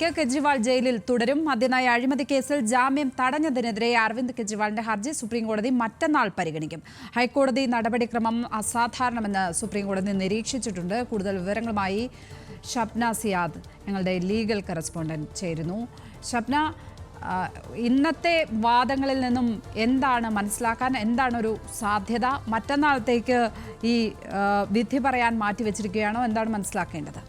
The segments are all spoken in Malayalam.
കെജ്രിവാൾ ജയിലിൽ തുടരും. മദ്യനയ അഴിമതി കേസിൽ ജാമ്യം തടഞ്ഞതിനെതിരെ അരവിന്ദ് കെജ്രിവാളിന്റെ ഹർജി സുപ്രീംകോടതി മറ്റന്നാൾ പരിഗണിക്കും. ഹൈക്കോടതി നടപടിക്രമം അസാധാരണമെന്ന് സുപ്രീംകോടതി നിരീക്ഷിച്ചിട്ടുണ്ട്. കൂടുതൽ വിവരങ്ങളുമായി ഷബ്ന സിയാദ്, ഞങ്ങളുടെ ലീഗൽ കറസ്പോണ്ടന്റ്, ചേരുന്നു. ഷബ്ന, ഇന്നത്തെ വാദങ്ങളിൽ നിന്നും എന്താണ് മനസ്സിലാക്കാൻ, എന്താണ് ഒരു സാധ്യത? മറ്റന്നാളത്തേക്ക് ഈ വിധി പറയാൻ മാറ്റിവെച്ചിരിക്കുകയാണോ? എന്താണ് മനസ്സിലാക്കേണ്ടത്?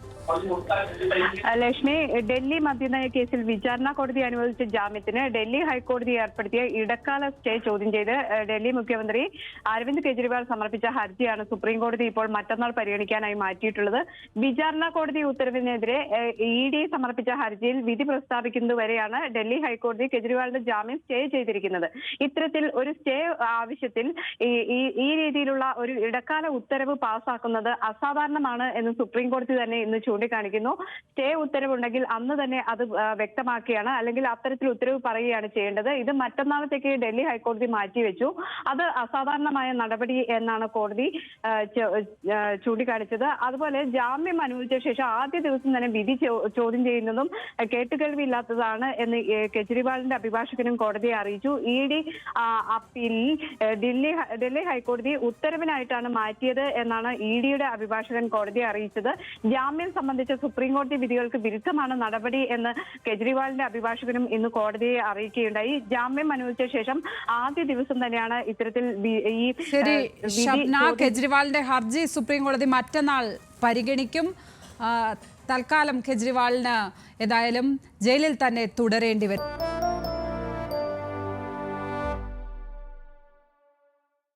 ലക്ഷ്മി, ഡൽഹി മദ്യനയ കേസിൽ വിചാരണ കോടതി അനുവദിച്ച ജാമ്യത്തിന് ഡൽഹി ഹൈക്കോടതി ഏർപ്പെടുത്തിയ ഇടക്കാല സ്റ്റേ ചോദ്യം ചെയ്ത് ഡൽഹി മുഖ്യമന്ത്രി അരവിന്ദ് കെജ്രിവാൾ സമർപ്പിച്ച ഹർജിയാണ് സുപ്രീം കോടതി ഇപ്പോൾ മറ്റന്നാൾ പരിഗണിക്കാനായി മാറ്റിയിട്ടുള്ളത്. വിചാരണ കോടതി ഉത്തരവിനെതിരെ ഇഡി സമർപ്പിച്ച ഹർജിയിൽ വിധി പ്രസ്താവിക്കുന്നതുവരെയാണ് ഡൽഹി ഹൈക്കോടതി കെജ്രിവാളിന്റെ ജാമ്യം സ്റ്റേ ചെയ്തിരിക്കുന്നത്. ഇത്തരത്തിൽ ഒരു സ്റ്റേ ആവശ്യത്തിൽ ഈ രീതിയിലുള്ള ഒരു ഇടക്കാല ഉത്തരവ് പാസ്സാക്കുന്നത് അസാധാരണമാണ് എന്ന് സുപ്രീം കോടതി തന്നെ ഇന്ന് ചൂണ്ടിക്കാണിക്കുന്നു. സ്റ്റേ ഉത്തരവുണ്ടെങ്കിൽ അന്ന് തന്നെ അത് വ്യക്തമാക്കുകയാണ്, അല്ലെങ്കിൽ അത്തരത്തിൽ ഉത്തരവ് പറയുകയാണ് ചെയ്യേണ്ടത്. ഇത് മറ്റന്നാളത്തേക്ക് ഡൽഹി ഹൈക്കോടതി മാറ്റിവെച്ചു. അത് അസാധാരണമായ നടപടി എന്നാണ് കോടതി ചൂണ്ടിക്കാണിച്ചത്. അതുപോലെ ജാമ്യം അനുവദിച്ച ശേഷം ആദ്യ ദിവസം തന്നെ വിധി ചോദ്യം ചെയ്യുന്നതും കേട്ടുകേൾവിയില്ലാത്തതാണ് എന്ന് കെജ്രിവാളിന്റെ അഭിഭാഷകനും കോടതിയെ അറിയിച്ചു. ഇഡി അപ്പീലിൽ ഡൽഹി ഹൈക്കോടതി ഉത്തരവിനായിട്ടാണ് മാറ്റിയത് എന്നാണ് ഇഡിയുടെ അഭിഭാഷകൻ കോടതിയെ അറിയിച്ചത്. ജാമ്യം സംബന്ധിച്ച സുപ്രീം കോടതി വിധികൾക്ക് വിരുദ്ധമാണ് നടപടി എന്ന് കെജ്രിവാളിന്റെ അഭിഭാഷകനും ഇന്ന് കോടതിയെ അറിയിക്കുകയുണ്ടായി. ജാമ്യം അനുവദിച്ച ശേഷം ആദ്യ ദിവസം തന്നെയാണ് ഇത്തരത്തിൽ കെജ്രിവാളിന്റെ ഹർജി സുപ്രീം കോടതി മറ്റന്നാൾ പരിഗണിക്കും. തൽക്കാലം കെജ്രിവാളിന് ഏതായാലും ജയിലിൽ തന്നെ തുടരേണ്ടി വരും.